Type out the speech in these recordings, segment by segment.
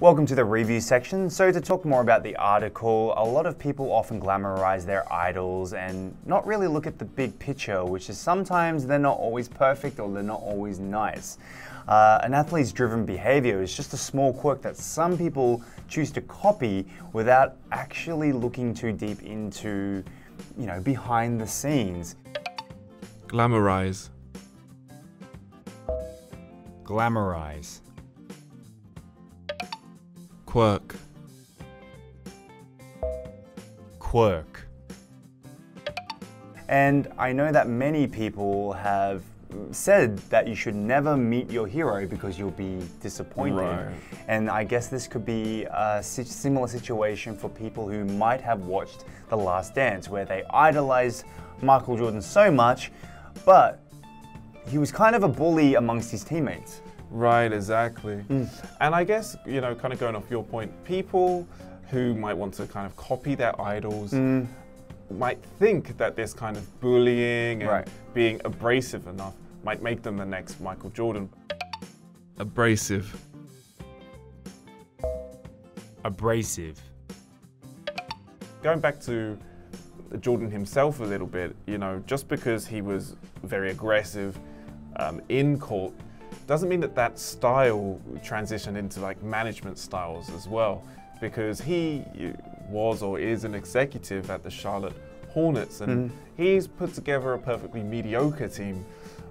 Welcome to the review section. So to talk more about the article, a lot of people often glamorize their idols and not really look at the big picture, which is sometimes they're not always perfect or they're not always nice. An athlete's driven behavior is just a small quirk that some people choose to copy without actually looking too deep into, behind the scenes. Glamorize. Glamorize. Quirk. Quirk. And I know that many people have said that you should never meet your hero because you'll be disappointed. Right. And I guess this could be a similar situation for people who might have watched The Last Dance, where they idolized Michael Jordan so much, but he was kind of a bully amongst his teammates. Right, exactly. And I guess, kind of going off your point, people who might want to kind of copy their idols might think that this kind of bullying and being abrasive enough might make them the next Michael Jordan. Abrasive. Abrasive. Going back to Jordan himself a little bit, just because he was very aggressive in court doesn't mean that style transitioned into like management styles as well, because he was or is an executive at the Charlotte Hornets, and he's put together a perfectly mediocre team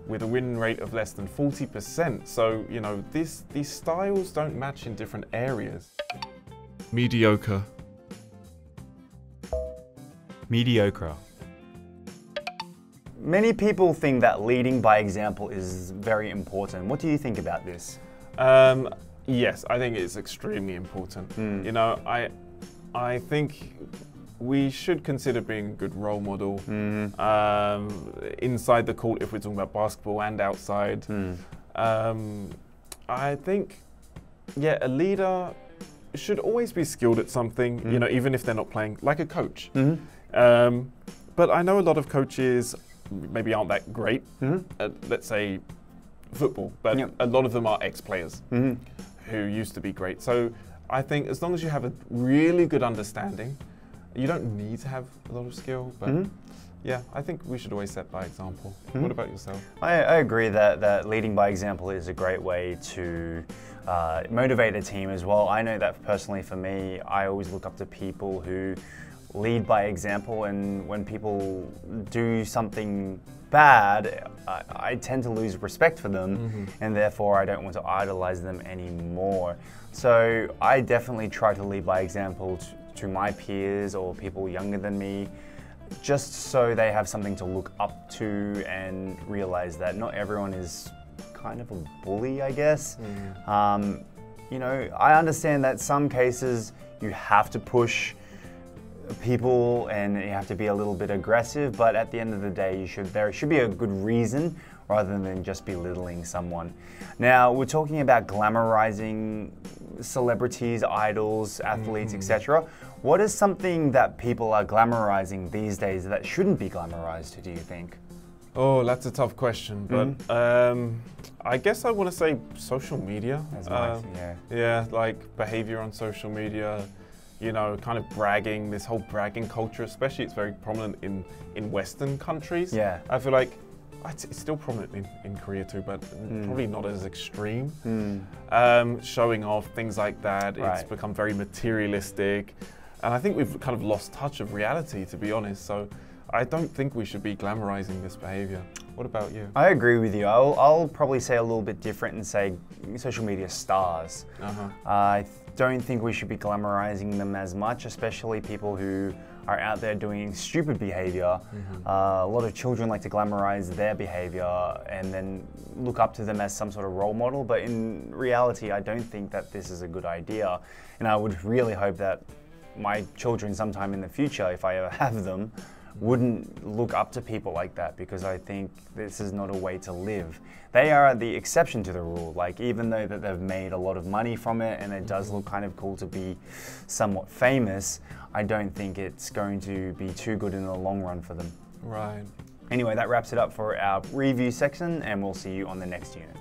with a win rate of less than 40%. So, these styles don't match in different areas. Mediocre. Mediocre. Many people think that leading by example is very important. What do you think about this? Yes, I think it's extremely important. I think we should consider being a good role model inside the court if we're talking about basketball and outside. I think, a leader should always be skilled at something, even if they're not playing, like a coach. But I know a lot of coaches maybe aren't that great at, let's say, football, but a lot of them are ex-players who used to be great. So I think as long as you have a really good understanding, you don't need to have a lot of skill, but I think we should always set by example. What about yourself? I agree that leading by example is a great way to motivate a team as well. I know that personally for me, I always look up to people who lead by example, and when people do something bad, I tend to lose respect for them, and therefore I don't want to idolize them anymore. So I definitely try to lead by example to my peers or people younger than me, just so they have something to look up to and realize that not everyone is kind of a bully, I guess. I understand that some cases you have to push people and you have to be a little bit aggressive, but at the end of the day, there should be a good reason rather than just belittling someone. Now, we're talking about glamorizing celebrities, idols, athletes, etc. What is something that people are glamorizing these days that shouldn't be glamorized, do you think? Oh, that's a tough question, but I guess I want to say social media. That's nice, yeah, like behavior on social media, kind of bragging, this whole bragging culture, especially it's very prominent in Western countries. Yeah. I feel like it's still prominent in Korea too, but probably not as extreme. Showing off, things like that, it's become very materialistic. And I think we've kind of lost touch of reality, to be honest. So I don't think we should be glamorizing this behavior. What about you? I agree with you. I'll probably say a little bit different and say social media stars. I don't think we should be glamorizing them as much, especially people who are out there doing stupid behavior. A lot of children like to glamorize their behavior and then look up to them as some sort of role model, but in reality, I don't think that this is a good idea. And I would really hope that my children sometime in the future, if I ever have them, wouldn't look up to people like that, because I think this is not a way to live. They are the exception to the rule. Like, even though that they've made a lot of money from it and it does look kind of cool to be somewhat famous, I don't think it's going to be too good in the long run for them. Right. Anyway, that wraps it up for our review section, and we'll see you on the next unit.